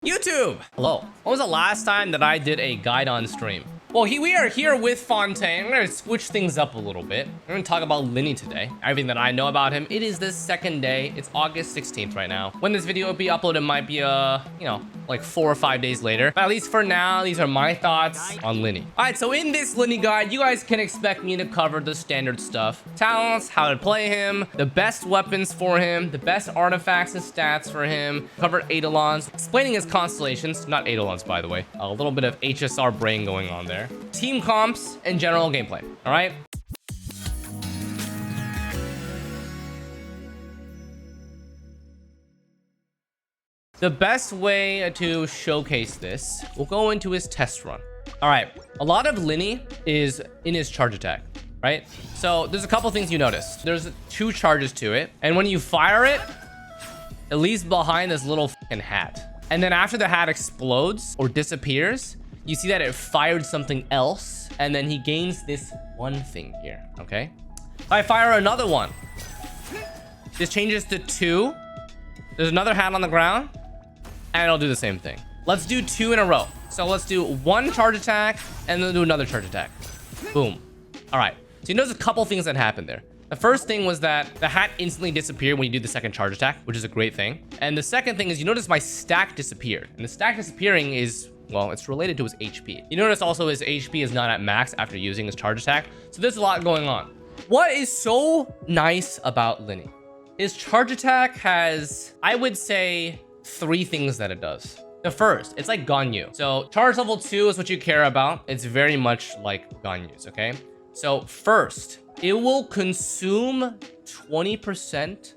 YouTube! Hello. When was the last time that I did a guide on stream? Well, we are here with Fontaine. We're gonna switch things up a little bit. We're gonna talk about Lyney today. Everything that I know about him. It is the second day. It's August 16th right now. When this video will be uploaded might be, like 4 or 5 days later. But at least for now, these are my thoughts on Lyney. All right, so in this Lyney guide, you guys can expect me to cover the standard stuff. Talents, how to play him, the best weapons for him, the best artifacts and stats for him, cover Eidolons, explaining his constellations, not Eidolons, by the way. A little bit of HSR brain going on there. Team comps and general gameplay. All right. The best way to showcase this, we'll go into his test run. All right. A lot of Lyney is in his charge attack, right? So there's a couple things you notice. There's 2 charges to it. And when you fire it, it leaves behind this little fucking hat. And then after the hat explodes or disappears, you see that it fired something else, and then he gains this one thing here, okay? If I fire another one, this changes to 2. There's another hat on the ground, and it'll do the same thing. Let's do 2 in a row. So let's do 1 charge attack, and then do another charge attack. Boom. All right. So you notice a couple things that happened there. The first thing was that the hat instantly disappeared when you do the second charge attack, which is a great thing. And the second thing is you notice my stack disappeared. And the stack disappearing is, well, it's related to his HP. You notice also his HP is not at max after using his charge attack. So there's a lot going on. What is so nice about Lyney? His charge attack has, I would say, 3 things that it does. The first, it's like Ganyu. So charge level 2 is what you care about. It's very much like Ganyu's, okay? So first, it will consume 20%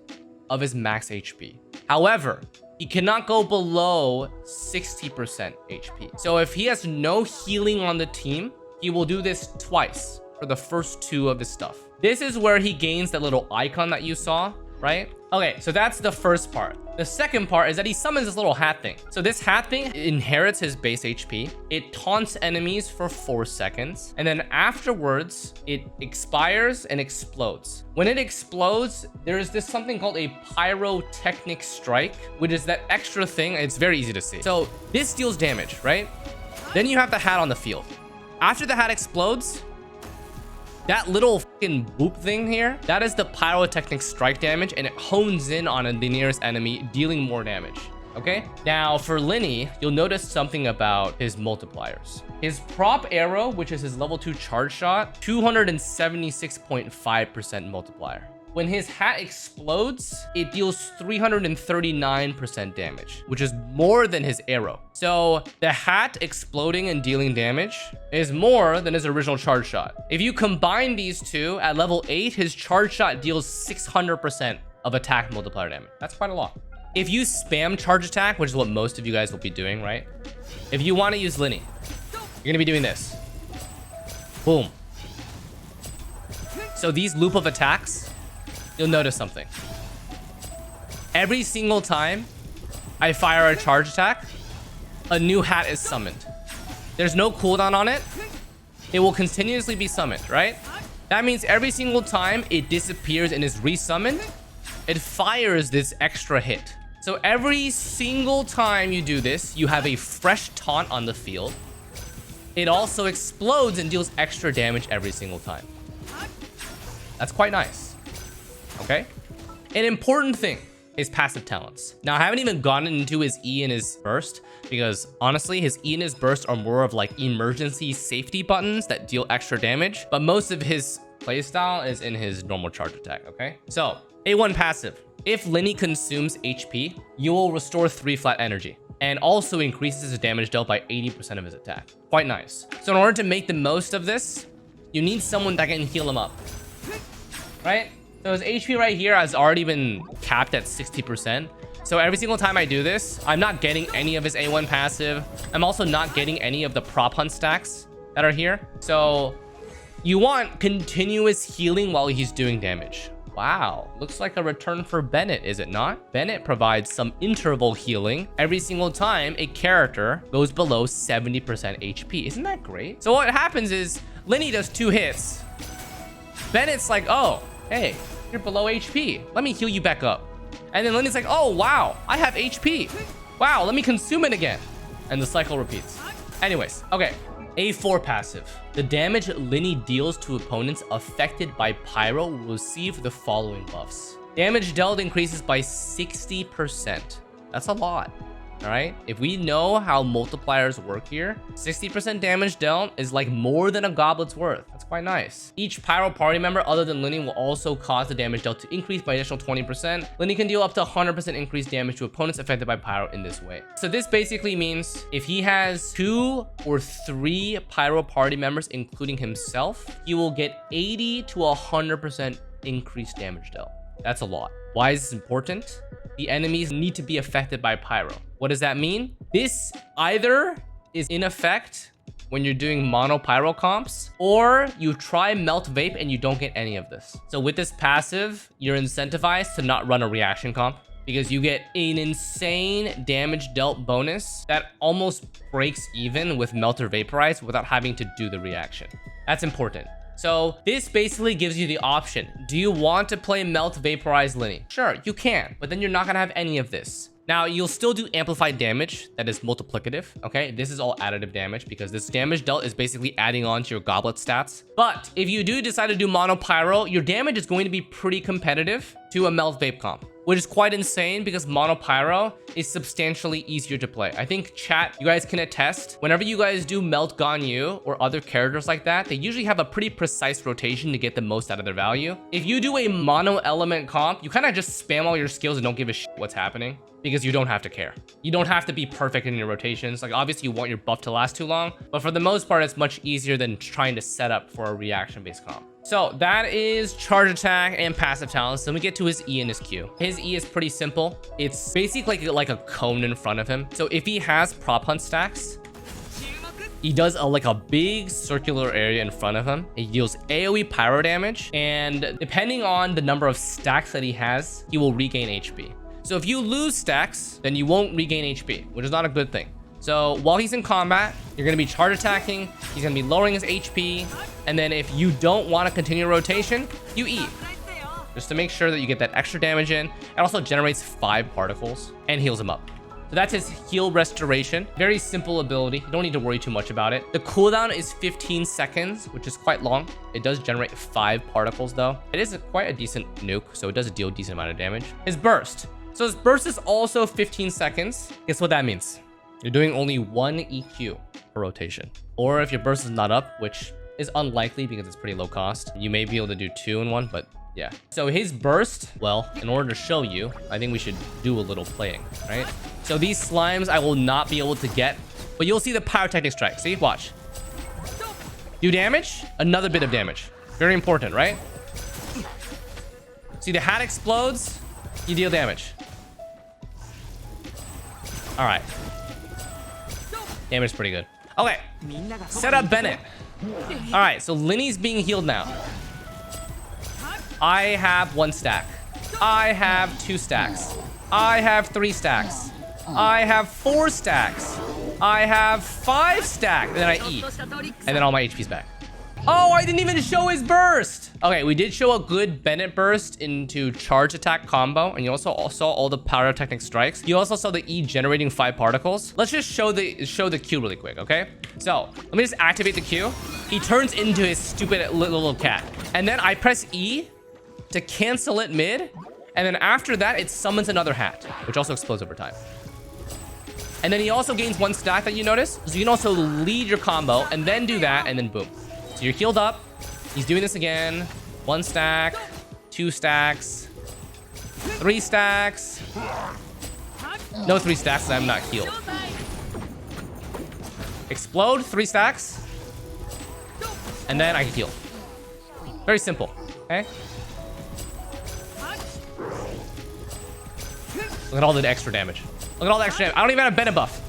of his max HP. However, he cannot go below 60% HP. So if he has no healing on the team, he will do this twice for the first 2 of his stuff. This is where he gains that little icon that you saw, right? Okay, so that's the first part. The second part is that he summons this little hat thing. So this hat thing inherits his base HP. It taunts enemies for 4 seconds. And then afterwards, it expires and explodes. When it explodes, there is this something called a pyrotechnic strike, which is that extra thing. It's very easy to see. So this deals damage, right? Then you have the hat on the field. After the hat explodes, that little fucking boop thing here, that is the pyrotechnic strike damage, and it hones in on the nearest enemy, dealing more damage. Okay? Now, for Lyney, you'll notice something about his multipliers. His prop arrow, which is his level 2 charge shot, 276.5% multiplier. When his hat explodes, it deals 339% damage, which is more than his arrow. So the hat exploding and dealing damage is more than his original charge shot. If you combine these two, at level 8, his charge shot deals 600% of attack multiplier damage. That's quite a lot. If you spam charge attack, which is what most of you guys will be doing, right? If you want to use Lyney, you're going to be doing this. Boom. So these loop of attacks, you'll notice something. Every single time I fire a charge attack, a new hat is summoned. There's no cooldown on it. It will continuously be summoned, right? That means every single time it disappears and is resummoned, it fires this extra hit. So every single time you do this, you have a fresh taunt on the field. It also explodes and deals extra damage every single time. That's quite nice. Okay, an important thing is passive talents. Now, I haven't even gotten into his E and his burst because honestly, his E and his burst are more of like emergency safety buttons that deal extra damage, but most of his playstyle is in his normal charge attack, okay? So, A1 passive. If Lyney consumes HP, you will restore 3 flat energy and also increases his damage dealt by 80% of his attack. Quite nice. So in order to make the most of this, you need someone that can heal him up, right? So his HP right here has already been capped at 60%. So every single time I do this, I'm not getting any of his A1 passive. I'm also not getting any of the prop hunt stacks that are here. So you want continuous healing while he's doing damage. Wow, looks like a return for Bennett, is it not? Bennett provides some interval healing every single time a character goes below 70% HP. Isn't that great? So what happens is Lyney does 2 hits. Bennett's like, oh, hey, you're below HP. Let me heal you back up. And then Lyney's like, oh, wow, I have HP. Wow, let me consume it again. And the cycle repeats. Anyways, okay. A4 passive. The damage Lyney deals to opponents affected by Pyro will receive the following buffs. Damage dealt increases by 60%. That's a lot. All right, if we know how multipliers work here, 60% damage dealt is like more than a goblet's worth. That's quite nice. Each Pyro party member other than Lyney will also cause the damage dealt to increase by additional 20%. Lyney can deal up to 100% increased damage to opponents affected by Pyro in this way. So this basically means if he has 2 or 3 Pyro party members, including himself, he will get 80 to 100% increased damage dealt. That's a lot. Why is this important? The enemies need to be affected by Pyro. What does that mean? This either is in effect when you're doing mono Pyro comps, or you try Melt Vape and you don't get any of this. So with this passive, you're incentivized to not run a reaction comp because you get an insane damage dealt bonus that almost breaks even with Melt or Vaporize without having to do the reaction. That's important. So this basically gives you the option. Do you want to play Melt Vaporize Lyney? Sure, you can, but then you're not gonna have any of this. Now, you'll still do amplified damage that is multiplicative, okay? This is all additive damage because this damage dealt is basically adding on to your goblet stats. But if you do decide to do mono Pyro, your damage is going to be pretty competitive to a Melt Vape comp, which is quite insane because mono Pyro is substantially easier to play. I think chat, you guys can attest, whenever you guys do Melt Ganyu or other characters like that, they usually have a pretty precise rotation to get the most out of their value. If you do a mono element comp, you kind of just spam all your skills and don't give a shit what's happening because you don't have to care. You don't have to be perfect in your rotations. Like obviously you want your buff to last too long, but for the most part, it's much easier than trying to set up for a reaction-based comp. So that is charge attack and passive talents. Then we get to his E and his Q. His E is pretty simple. It's basically like a cone in front of him. So if he has prop hunt stacks, he does like a big circular area in front of him. He deals AoE pyro damage, and depending on the number of stacks that he has, he will regain HP. So if you lose stacks, then you won't regain HP, which is not a good thing. So while he's in combat, you're going to be charge attacking. He's going to be lowering his HP. And then if you don't want to continue rotation, you E. Just to make sure that you get that extra damage in. It also generates 5 particles and heals him up. So that's his heal restoration. Very simple ability. You don't need to worry too much about it. The cooldown is 15 seconds, which is quite long. It does generate 5 particles though. It is quite a decent nuke, so it does deal a decent amount of damage. His burst. So his burst is also 15 seconds. Guess what that means? You're doing only 1 EQ per rotation. Or if your burst is not up, which is unlikely because it's pretty low cost, you may be able to do 2 in 1, but yeah. So his burst, well, in order to show you, I think we should do a little playing, right? So these slimes I will not be able to get, but you'll see the pyrotechnic strike. See, watch. Do damage, another bit of damage. Very important, right? See, the hat explodes, you deal damage. All right. Damage is pretty good. Okay, set up Bennett. All right, so Lyney's being healed now. I have 1 stack. I have 2 stacks. I have 3 stacks. I have 4 stacks. I have 5 stacks. And then I eat. And then all my HP's back. Oh, I didn't even show his burst. Okay, we did show a good Bennett burst into charge attack combo. And you also saw all the pyrotechnic strikes. You also saw the E generating 5 particles. Let's just show the Q really quick, okay? So let me just activate the Q. He turns into his stupid little cat. And then I press E to cancel it mid. And then after that, it summons another hat, which also explodes over time. And then he also gains 1 stack that you notice. So you can also lead your combo and then do that and then boom. So you're healed up. He's doing this again. 1 stack, 2 stacks, 3 stacks. No 3 stacks, I'm not healed. Explode, 3 stacks. And then I can heal. Very simple, okay? Look at all the extra damage. Look at all the extra damage. I don't even have a Bennett buff.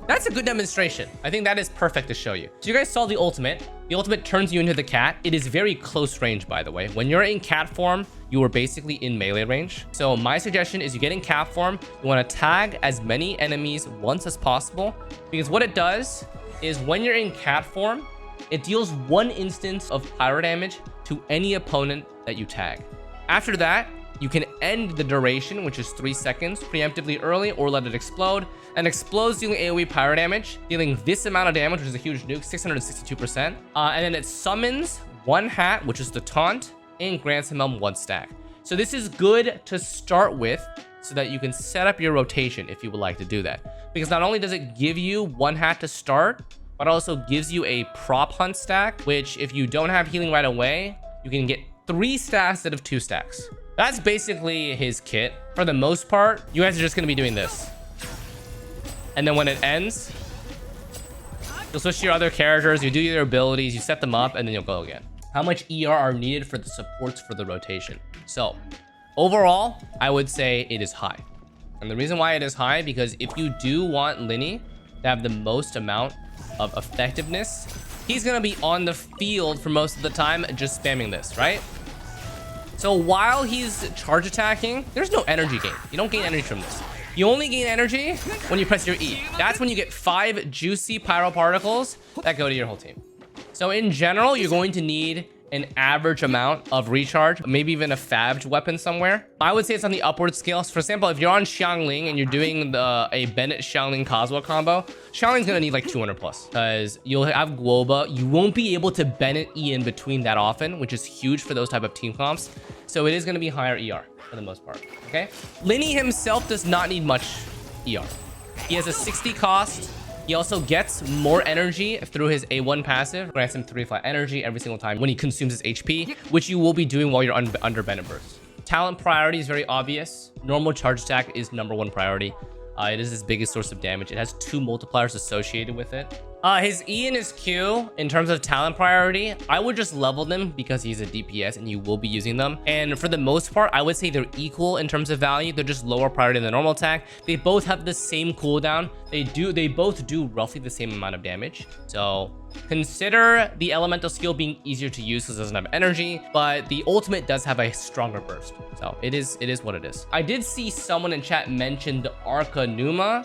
That's a good demonstration. I think that is perfect to show you. So you guys saw the ultimate. The ultimate turns you into the cat. It is very close range, by the way. When you're in cat form, you are basically in melee range. So my suggestion is you get in cat form. You want to tag as many enemies once as possible. Because what it does is when you're in cat form, it deals 1 instance of pyro damage to any opponent that you tag. After that, you can end the duration, which is 3 seconds, preemptively early, or let it explode. And explodes dealing AoE pyro damage, dealing this amount of damage, which is a huge nuke, 662%. And then it summons 1 hat, which is the taunt, and grants him 1 stack. So this is good to start with so that you can set up your rotation if you would like to do that. Because not only does it give you 1 hat to start, but also gives you a prop hunt stack, which if you don't have healing right away, you can get 3 stacks instead of 2 stacks. That's basically his kit. For the most part, you guys are just going to be doing this. And then when it ends, you'll switch to your other characters, you do your abilities, you set them up, and then you'll go again. How much ER are needed for the supports for the rotation? So overall, I would say it is high. And the reason why it is high, because if you do want Lyney to have the most amount of effectiveness, he's going to be on the field for most of the time just spamming this, right? So while he's charge attacking, there's no energy gain. You don't gain energy from this. You only gain energy when you press your E. That's when you get 5 juicy pyro particles that go to your whole team. So in general, you're going to need an average amount of recharge, maybe even a fabbed weapon somewhere. I would say it's on the upward scale. So for example, if you're on Xiangling and you're doing a Bennett Xiangling Kazuha combo, Xiangling's gonna need like 200 plus because you'll have Guoba. You won't be able to Bennett E in between that often, which is huge for those type of team comps. So it is gonna be higher ER for the most part, okay? Lyney himself does not need much ER. He has a 60 cost. He also gets more energy through his A1 passive, grants him 3 flat energy every single time when he consumes his HP, which you will be doing while you're under Bennett Burst. Talent priority is very obvious. Normal charge attack is #1 priority. It is his biggest source of damage. It has 2 multipliers associated with it. His E and his Q, in terms of talent priority, I would just level them because he's a DPS and you will be using them. And for the most part, I would say they're equal in terms of value. They're just lower priority than the normal attack. They both have the same cooldown. They both do roughly the same amount of damage. So consider the elemental skill being easier to use because it doesn't have energy, but the ultimate does have a stronger burst. So it is what it is. I did see someone in chat mention the Arca Numa.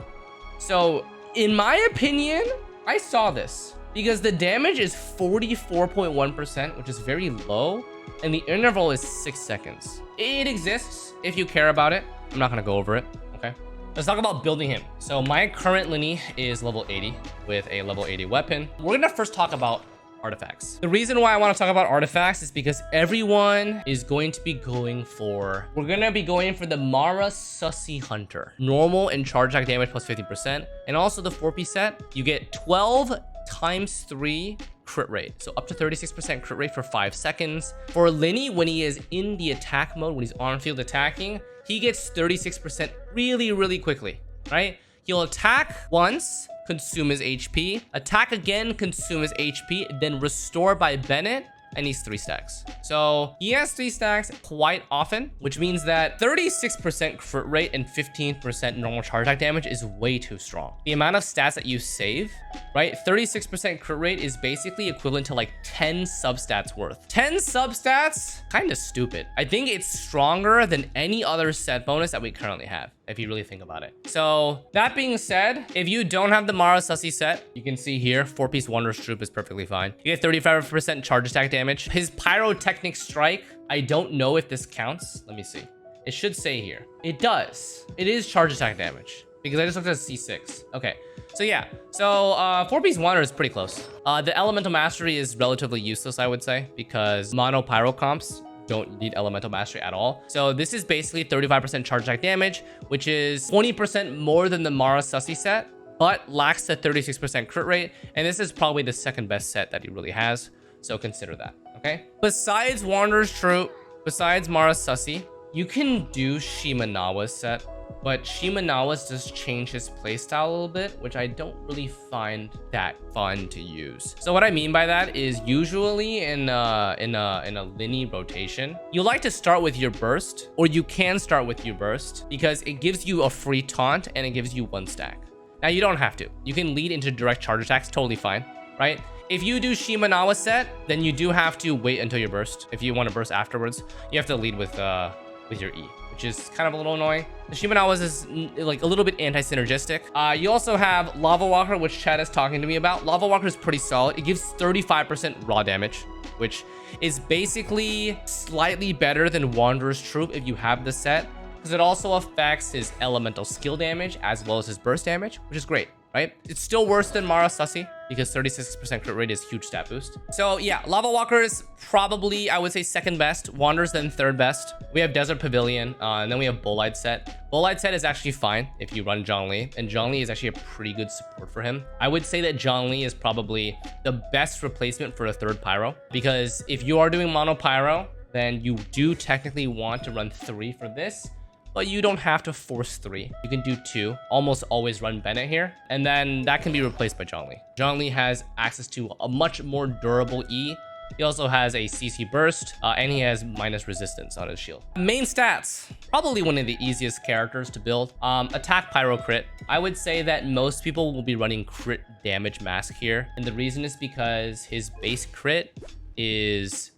So in my opinion, I saw this because the damage is 44.1%, which is very low, and the interval is 6 seconds. It exists if you care about it. I'm not gonna go over it, okay? Let's talk about building him. So my current Lyney is level 80 with a level 80 weapon. We're gonna first talk about artifacts. The reason why I want to talk about artifacts is because everyone is going to be going for, we're going to be going for the Mara Sussy Hunter. Normal and charge attack damage plus 50%. And also the 4-piece set, you get 12 times 3 crit rate. So up to 36% crit rate for 5 seconds. For Lyney, when he is in the attack mode, when he's on field attacking, he gets 36% really, really quickly, right? He'll attack once, consume his HP, attack again, consume his HP, then restore by Bennett, and he's 3 stacks. So he has 3 stacks quite often, which means that 36% crit rate and 15% normal charge attack damage is way too strong. The amount of stats that you save, right? 36% crit rate is basically equivalent to like 10 substats worth. 10 substats, kind of stupid. I think it's stronger than any other set bonus that we currently have, if you really think about it. So that being said, if you don't have the Mara Sussy set, you can see here, 4-piece Wanderer's Troop is perfectly fine. You get 35% charge attack damage. His Pyrotechnic Strike, I don't know if this counts. Let me see. It should say here. It does. It is charge attack damage because I just looked at C6. Okay. So yeah. So 4-piece Wanderer is pretty close. The Elemental Mastery is relatively useless, I would say, because mono pyro comps don't need elemental mastery at all. So this is basically 35% charge attack damage, which is 20% more than the Mara Sussy set, but lacks the 36% crit rate. And this is probably the second best set that he really has. So consider that, okay? Besides Wanderer's Troop, besides Mara Sussy, you can do Shimanawa's set, but Shimanawa's does change his playstyle a little bit, which I don't really find that fun to use. So what I mean by that is usually in a Lyney rotation, you like to start with your burst, or you can start with your burst because it gives you a free taunt and it gives you 1 stack. Now you don't have to. You can lead into direct charge attacks, totally fine, right? If you do Shimanawa set, then you do have to wait until your burst. If you want to burst afterwards, you have to lead with your E, which is kind of a little annoying. The Shimenawa's is like a little bit anti-synergistic. You also have Lava Walker, which Chad is talking to me about. Lava Walker is pretty solid. It gives 35% raw damage, which is basically slightly better than Wanderer's Troop if you have the set, because it also affects his elemental skill damage as well as his burst damage, which is great, right? It's still worse than Mara Sussy because 36% crit rate is huge stat boost. So yeah, Lava Walker is probably, I would say, second best. Wander's then third best. We have Desert Pavilion, and then we have Bolide set. Bolide set is actually fine if you run Zhongli, and Zhongli is actually a pretty good support for him. I would say that Zhongli is probably the best replacement for a third Pyro, because if you are doing mono Pyro, then you do technically want to run 3 for this, but you don't have to force 3. You can do 2. Almost always run Bennett here, and then that can be replaced by Zhongli. Zhongli has access to a much more durable E. He also has a CC burst, and he has minus resistance on his shield. Main stats, probably one of the easiest characters to build. Attack Pyro crit. I would say that most people will be running crit damage mask here, and the reason is because his base crit is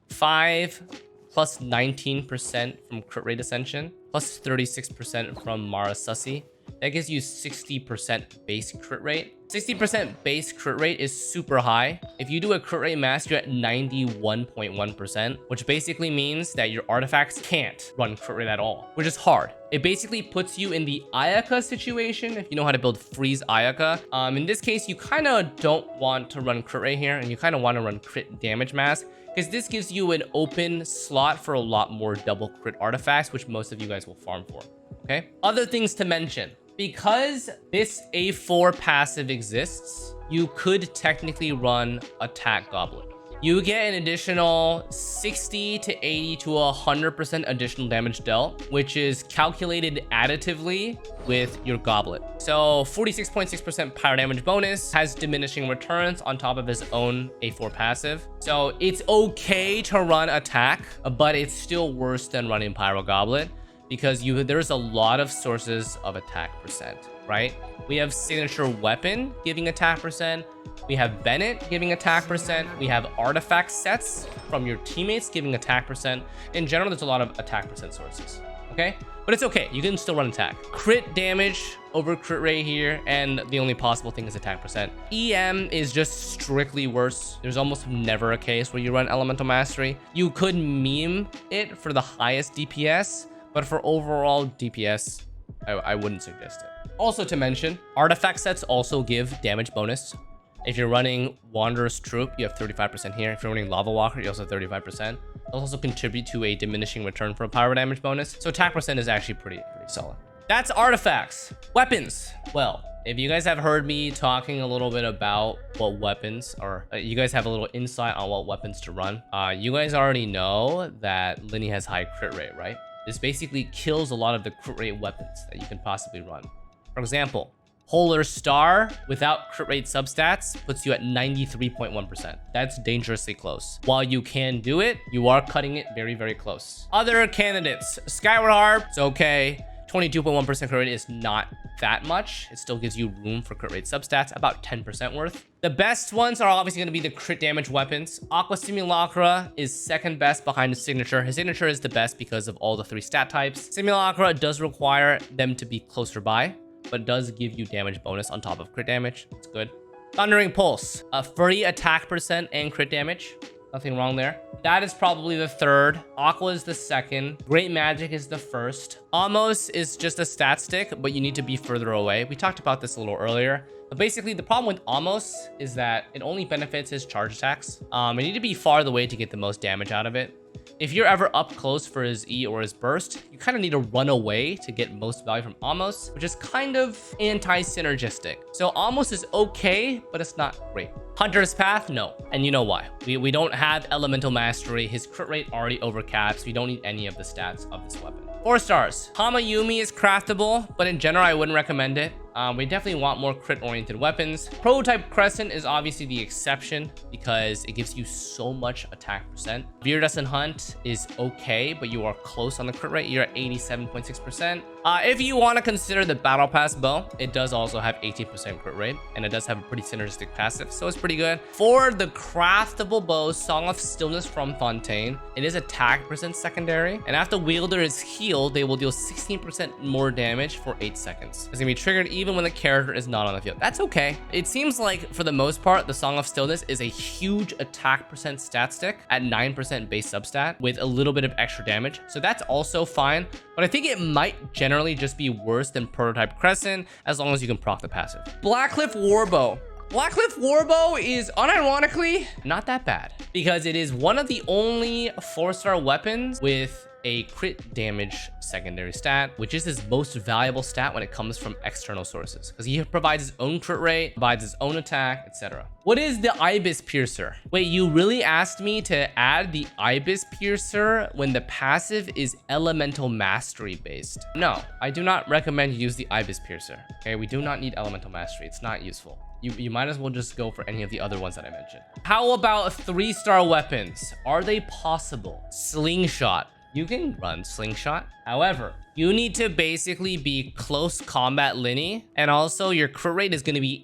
5 plus 19% from crit rate ascension, plus 36% from Mara Sussy. That gives you 60% base crit rate. 60% base crit rate is super high. If you do a crit rate mask, you're at 91.1%, which basically means that your artifacts can't run crit rate at all, which is hard. It basically puts you in the Ayaka situation if you know how to build freeze Ayaka. In this case, you kind of don't want to run crit rate here, and you kind of want to run crit damage mask, because this gives you an open slot for a lot more double crit artifacts, which most of you guys will farm for, okay? Other things to mention. Because this A4 passive exists, you could technically run Attack Goblet. You get an additional 60 to 80 to 100% additional damage dealt, which is calculated additively with your Goblet. So 46.6% pyro damage bonus, has diminishing returns on top of his own A4 passive. So it's okay to run attack, but it's still worse than running Pyro Goblet, because there's a lot of sources of attack percent, right? We have signature weapon giving attack percent. We have Bennett giving attack percent. We have artifact sets from your teammates giving attack percent. In general, there's a lot of attack percent sources, okay? But it's okay, you can still run attack. Crit damage over crit rate here, and the only possible thing is attack percent. EM is just strictly worse. There's almost never a case where you run Elemental Mastery. You could meme it for the highest DPS, but for overall DPS, I wouldn't suggest it. Also to mention, artifact sets also give damage bonus. If you're running Wanderer's Troop, you have 35% here. If you're running Lava Walker, you also have 35%. They'll also contribute to a diminishing return for a pyro damage bonus. So attack percent is actually pretty solid. That's artifacts. Weapons. Well, if you guys have heard me talking a little bit about what weapons, or you guys have a little insight on what weapons to run, you guys already know that Lyney has high crit rate, right? This basically kills a lot of the crit rate weapons that you can possibly run. For example, Polar Star without crit rate substats puts you at 93.1%. That's dangerously close. While you can do it, you are cutting it very, very close. Other candidates, Skyward Harp, it's okay. 22.1% crit rate is not that much. It still gives you room for crit rate substats, about 10% worth. The best ones are obviously going to be the crit damage weapons. Aqua Simulacra is second best behind his signature. His signature is the best because of all the 3 stat types. Simulacra does require them to be closer by, but does give you damage bonus on top of crit damage. It's good. Thundering Pulse, a free attack percent and crit damage. Nothing wrong there. That is probably the third. Aqua is the second. Great Magic is the first. Amos is just a stat stick, but you need to be further away. We talked about this a little earlier. But basically, the problem with Amos is that it only benefits his charge attacks. You need to be far away to get the most damage out of it. If you're ever up close for his E or his burst, you kind of need to run away to get most value from Amos, which is kind of anti-synergistic. So Amos is okay, but it's not great. Hunter's Path, no. And you know why. We don't have Elemental Mastery. His crit rate already overcaps. We don't need any of the stats of this weapon. 4 stars. Hamayumi is craftable, but in general, I wouldn't recommend it. We definitely want more crit-oriented weapons. Prototype Crescent is obviously the exception because it gives you so much attack percent. Viridescent Hunt is okay, but you are close on the crit rate. You're at 87.6%. If you want to consider the Battle Pass bow, it does also have 18% crit rate, and it does have a pretty synergistic passive, so it's pretty good. For the craftable bow, Song of Stillness from Fontaine, it is attack percent secondary, and after wielder is healed, they will deal 16% more damage for 8 seconds. It's gonna be triggered even when the character is not on the field. That's okay. It seems like for the most part, the Song of Stillness is a huge attack percent stat stick at 9% base substat with a little bit of extra damage, so that's also fine. But I think it might generally just be worse than Prototype Crescent as long as you can proc the passive. Blackcliff Warbow. Blackcliff Warbow is unironically not that bad because it is one of the only 4-star weapons with a crit damage secondary stat, which is his most valuable stat when it comes from external sources, because he provides his own crit rate, provides his own attack, etc. What is the Ibis Piercer? Wait, you really asked me to add the Ibis Piercer when the passive is Elemental Mastery based? No, I do not recommend you use the Ibis Piercer. Okay, we do not need Elemental Mastery. It's not useful. You might as well just go for any of the other ones that I mentioned. How about 3-star weapons? Are they possible? Slingshot. You can run Slingshot. However, you need to basically be close combat Lyney, and also your crit rate is going to be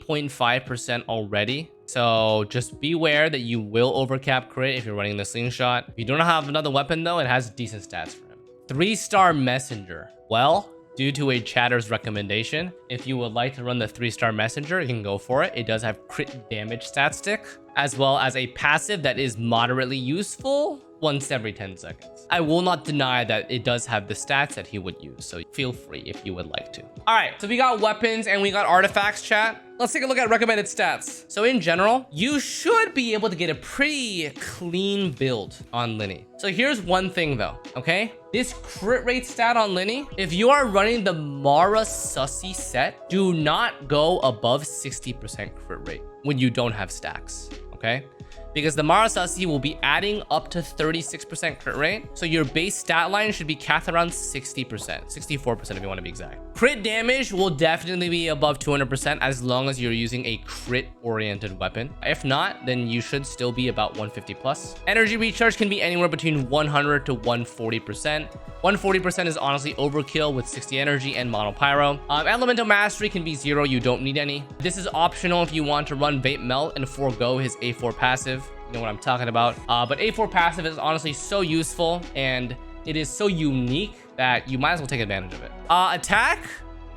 88.5% already. So just beware that you will overcap crit if you're running the Slingshot. If you don't have another weapon though, it has decent stats for him. 3-star Messenger. Well, due to a chatter's recommendation, if you would like to run the 3-star Messenger, you can go for it. It does have crit damage stat stick, as well as a passive that is moderately useful once every 10 seconds. I will not deny that it does have the stats that he would use, so feel free if you would like to. All right, so we got weapons and we got artifacts, chat. Let's take a look at recommended stats. So in general, you should be able to get a pretty clean build on Lyney. So here's one thing though, okay? This crit rate stat on Lyney, if you are running the Mara Sussy set, do not go above 60% crit rate when you don't have stacks, okay? Because the Mara Sussy will be adding up to 36% crit rate. So your base stat line should be capped around 60%, 64% if you want to be exact. Crit damage will definitely be above 200% as long as you're using a crit oriented weapon. If not, then you should still be about 150 plus. Energy recharge can be anywhere between 100 to 140%. 140% is honestly overkill with 60 energy and mono pyro. Elemental mastery can be 0. You don't need any. This is optional if you want to run Vape Melt and forego his A4 passive. You know what I'm talking about. But A4 passive is honestly so useful and it is so unique that you might as well take advantage of it. Attack,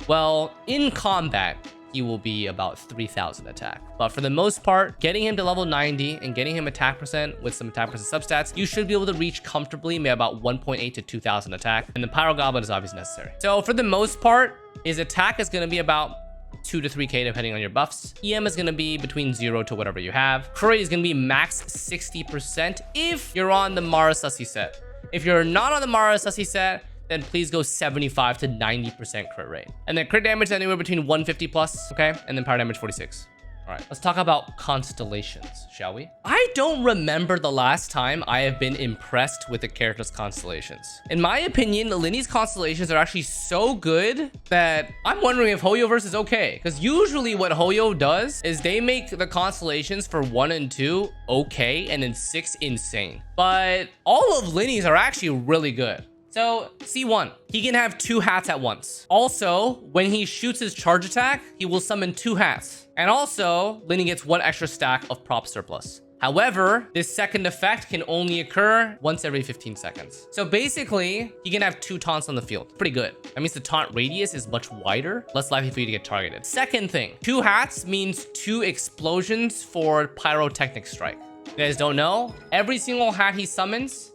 well, in combat, he will be about 3,000 attack. But for the most part, getting him to level 90 and getting him attack percent with some attack percent substats, you should be able to reach comfortably maybe about 1.8 to 2,000 attack. And the Pyro Goblin is obviously necessary. So for the most part, his attack is going to be about 2 to 3k depending on your buffs. EM is going to be between 0 to whatever you have. Courier is going to be max 60% if you're on the Mara Sussy set. If you're not on the Mara Sussy set, then please go 75 to 90% crit rate. And then crit damage anywhere between 150 plus, okay? And then power damage 46. All right, let's talk about Constellations, shall we? I don't remember the last time I have been impressed with the character's Constellations. In my opinion, Lyney's Constellations are actually so good that I'm wondering if Hoyoverse is okay. Because usually what Hoyo does is they make the Constellations for 1 and 2 okay, and then 6 insane. But all of Lyney's are actually really good. So C1, he can have 2 hats at once. Also, when he shoots his charge attack, he will summon 2 hats. And also, Lyney gets 1 extra stack of prop surplus. However, this second effect can only occur once every 15 seconds. So basically, he can have 2 taunts on the field. Pretty good. That means the taunt radius is much wider, less likely for you to get targeted. Second thing, 2 hats means 2 explosions for pyrotechnic strike. You guys don't know? Every single hat he summons,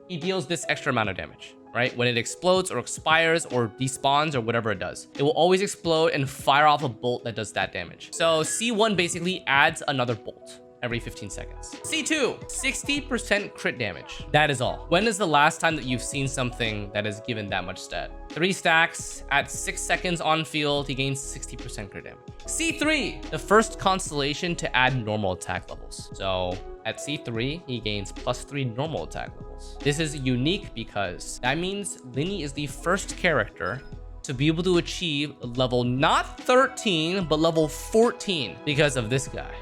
he deals this extra amount of damage. Right? When it explodes or expires or despawns or whatever it does, it will always explode and fire off a bolt that does that damage. So C1 basically adds another bolt every 15 seconds. C2, 60% crit damage. That is all. When is the last time that you've seen something that is given that much stat? 3 stacks at 6 seconds on field, he gains 60% crit damage. C3, the first constellation to add normal attack levels. So at C3, he gains +3 normal attack levels. This is unique because that means Lyney is the first character to be able to achieve level not 13, but level 14 because of this guy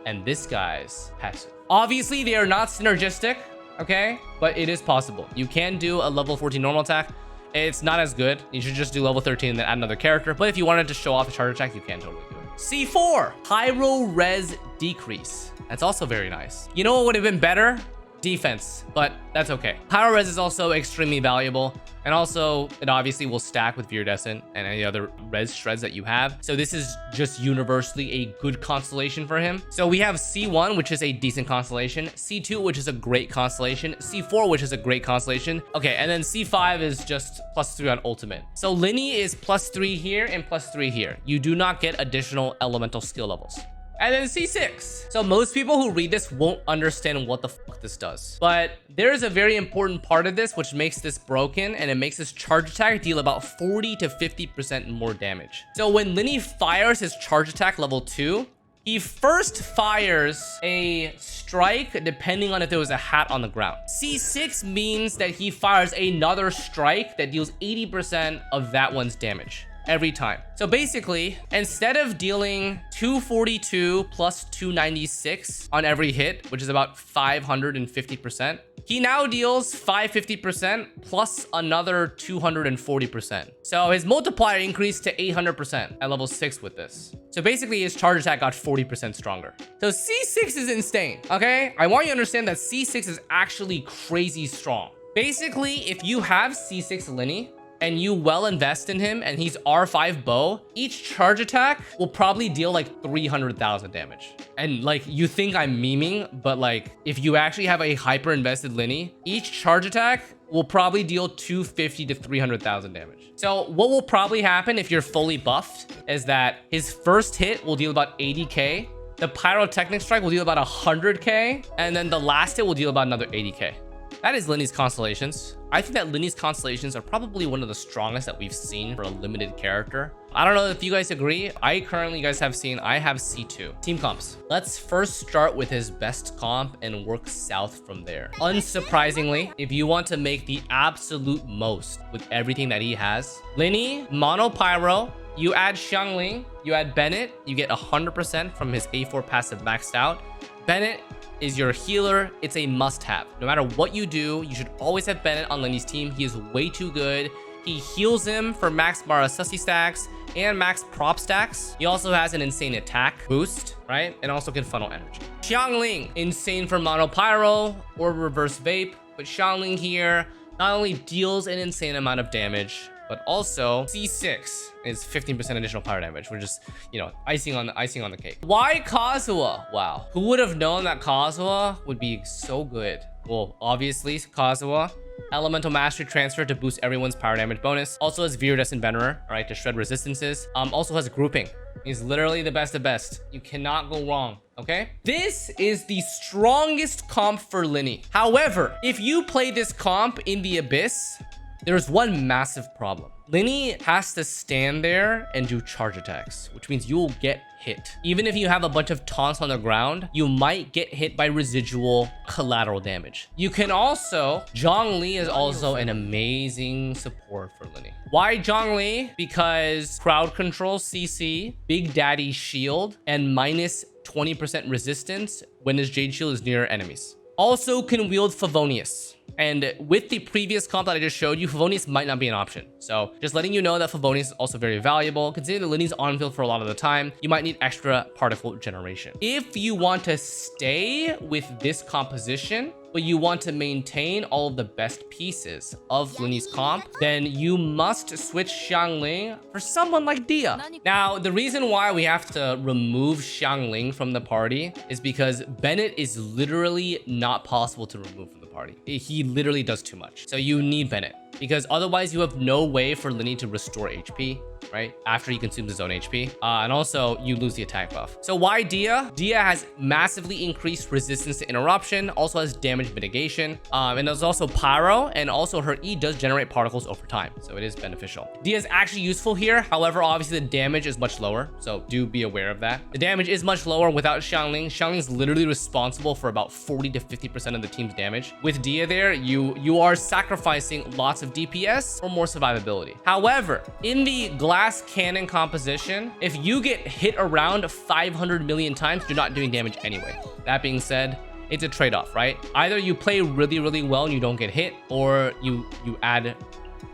and this guy's passive. Obviously, they are not synergistic, okay? But it is possible. You can do a level 14 normal attack It's not as good. You should just do level 13 and then add another character. But if you wanted to show off a charge attack, you can totally do it. C4, Pyro Res Decrease. That's also very nice. You know what would have been better? Defense, but that's okay. Pyro Res is also extremely valuable. And also, it obviously will stack with Viridescent and any other res shreds that you have. So this is just universally a good constellation for him. So we have C1, which is a decent constellation. C2, which is a great constellation. C4, which is a great constellation. Okay, and then C5 is just +3 on ultimate. So Lyney is +3 here and +3 here. You do not get additional elemental skill levels. And then C6. So most people who read this won't understand what the fuck this does. But there is a very important part of this which makes this broken, and it makes this charge attack deal about 40 to 50% more damage. So when Lyney fires his charge attack level 2, he first fires a strike depending on if there was a hat on the ground. C6 means that he fires another strike that deals 80% of that one's damage every time. So basically, instead of dealing 242 plus 296 on every hit, which is about 550%, he now deals 550% plus another 240%. So his multiplier increased to 800% at level 6 with this. So basically his charge attack got 40% stronger. So C6 is insane, okay? I want you to understand that C6 is actually crazy strong. Basically, if you have C6 Lyney, and you well invest in him and he's R5 bow, each charge attack will probably deal like 300,000 damage. And like, you think I'm memeing, but like, if you actually have a hyper invested Lyney, each charge attack will probably deal 250 to 300,000 damage. So what will probably happen if you're fully buffed is that his first hit will deal about 80k, the pyrotechnic strike will deal about 100k, and then the last hit will deal about another 80k. That is Lyney's constellations. I think that Lyney's constellations are probably one of the strongest that we've seen for a limited character. I don't know if you guys agree. I currently, you guys have seen, I have C2. Team comps. Let's first start with his best comp and work south from there. Unsurprisingly, if you want to make the absolute most with everything that he has, Lyney, Mono Pyro, you add Xiangling, you add Bennett, you get 100% from his A4 passive maxed out. Bennett is your healer. It's a must-have. No matter what you do, you should always have Bennett on Lyney's team. He is way too good. He heals him for max Mara Sussy stacks and max prop stacks. He also has an insane attack boost, right? And also can funnel energy. Xiangling, insane for Mono Pyro or Reverse Vape. But Xiangling here not only deals an insane amount of damage, but also C6 is 15% additional power damage, which is, you know, icing on the cake. Why Kazuha? Wow. Who would have known that Kazuha would be so good? Well, obviously Kazuha. Elemental Mastery Transfer to boost everyone's power damage bonus. Also has Viridescent Venerer, all right, to shred resistances. Also has grouping. He's literally the best of best. You cannot go wrong, okay? This is the strongest comp for Lyney. However, if you play this comp in the Abyss, there's one massive problem. Lyney has to stand there and do charge attacks, which means you will get hit. Even if you have a bunch of taunts on the ground, you might get hit by residual collateral damage. You can also, Zhongli is also an amazing support for Lyney. Why Zhongli? Because crowd control CC, Big Daddy shield, and minus 20% resistance when his Jade shield is near enemies. Also can wield Favonius. And with the previous comp that I just showed you, Favonius might not be an option. So just letting you know that Favonius is also very valuable. Considering that Lyney's on field for a lot of the time, you might need extra particle generation. If you want to stay with this composition, but you want to maintain all of the best pieces of Lyney's comp, then you must switch Xiangling for someone like Dia. Now, the reason why we have to remove Xiangling from the party is because Bennett is literally not possible to remove from the party. He literally does too much. So you need Bennett, because otherwise you have no way for Lyney to restore HP, right? After he consumes his own HP. And also you lose the attack buff. So why Dia? Dia has massively increased resistance to interruption, also has damage mitigation, and there's also Pyro, and also her E does generate particles over time. So it is beneficial. Dia is actually useful here. However, obviously the damage is much lower. So do be aware of that. The damage is much lower without Xiangling. Xiangling is literally responsible for about 40 to 50% of the team's damage. With Dia there, you are sacrificing lots of DPS for more survivability. However, in the glass cannon composition, if you get hit around 500 million times, you're not doing damage anyway. That being said, it's a trade-off, right? Either you play really, really well and you don't get hit, or you add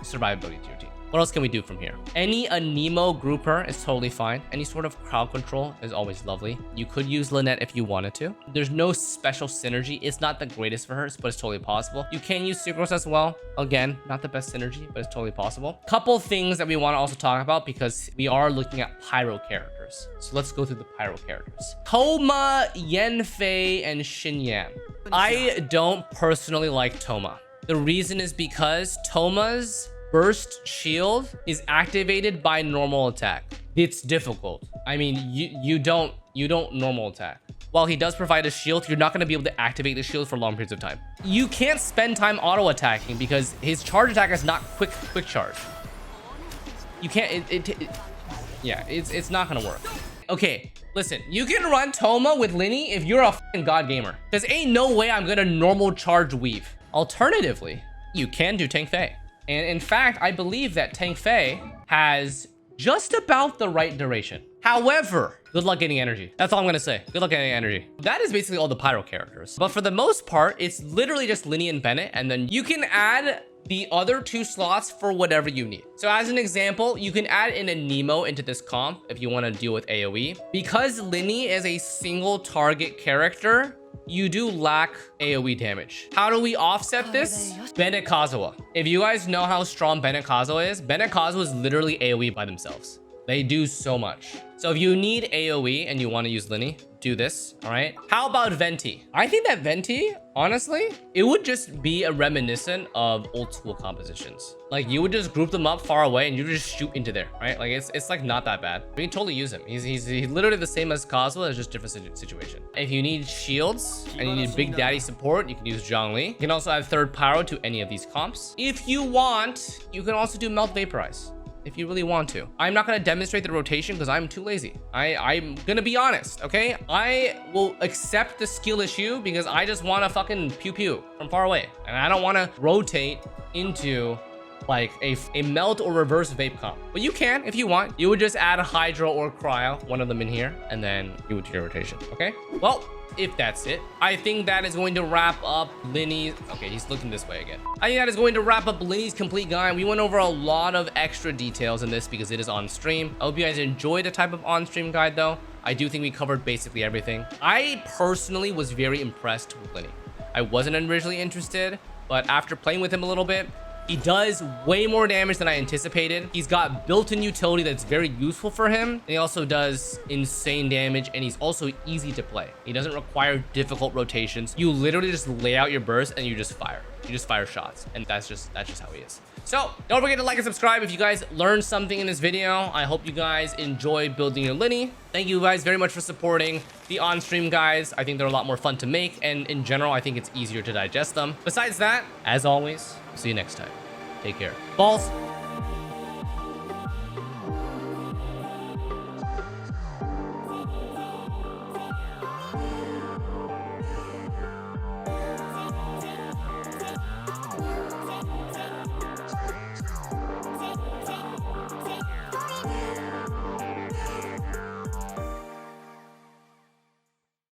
survivability tier T. What else can we do from here? Any Anemo grouper is totally fine. Any sort of crowd control is always lovely. You could use Lynette if you wanted to. There's no special synergy. It's not the greatest for her, but it's totally possible. You can use Sucrose as well. Again, not the best synergy, but it's totally possible. Couple things that we want to also talk about because we are looking at Pyro characters. So let's go through the Pyro characters. Toma, Yanfei, and Xinyan. I don't personally like Toma. The reason is because Toma's burst shield is activated by normal attack. It's difficult. I mean, you don't normal attack. While he does provide a shield, you're not going to be able to activate the shield for long periods of time. You can't spend time auto attacking because his charge attack is not quick charge. You can't. Yeah, it's not going to work. Okay, listen. You can run Toma with Lyney if you're a fucking god gamer. Because ain't no way I'm gonna normal charge weave. Alternatively, you can do Tank Fei. And in fact, I believe that Tank Fei has just about the right duration. However, good luck getting energy. That's all I'm gonna say. Good luck getting energy. That is basically all the Pyro characters. But for the most part, it's literally just Lyney and Bennett. And then you can add the other 2 slots for whatever you need. So as an example, you can add in a Nemo into this comp if you want to deal with AoE. Because Lyney is a single target character, you do lack AoE damage. How do we offset this? Bennett Kazuha. If you guys know how strong Bennett Kazuha is literally AoE by themselves. They do so much. So if you need AoE and you want to use Lyney, do this, all right? How about Venti? I think that Venti, honestly, it would just be a reminiscent of old school compositions. Like you would just group them up far away and you just shoot into there, right? Like it's like not that bad. We can totally use him. He's literally the same as Kazuha, it's just different situation. If you need shields and you need Big Daddy support, you can use Zhongli. You can also add third Pyro to any of these comps. If you want, you can also do Melt Vaporize. If you really want to. I'm not going to demonstrate the rotation because I'm too lazy. I'm going to be honest, okay? I will accept the skill issue because I just want to fucking pew pew from far away. And I don't want to rotate into like a melt or reverse vape comp. But you can if you want. You would just add a Hydro or Cryo, one of them in here, and then you would do your rotation, okay? Well, if that's it, I think that is going to wrap up Lyney's. Okay, he's looking this way again. I think that is going to wrap up Lyney's complete guide. We went over a lot of extra details in this because it is on stream. I hope you guys enjoyed the type of on-stream guide though. I do think we covered basically everything. I personally was very impressed with Lyney. I wasn't originally interested, but after playing with him a little bit, he does way more damage than I anticipated. He's got built-in utility that's very useful for him. And he also does insane damage, and he's also easy to play. He doesn't require difficult rotations. You literally just lay out your burst and you just fire. You just fire shots, and that's just how he is. So don't forget to like and subscribe if you guys learned something in this video. I hope you guys enjoy building your Lyney. Thank you guys very much for supporting the on-stream guys. I think they're a lot more fun to make, and in general, I think it's easier to digest them. Besides that, as always, see you next time. Take care. Balls.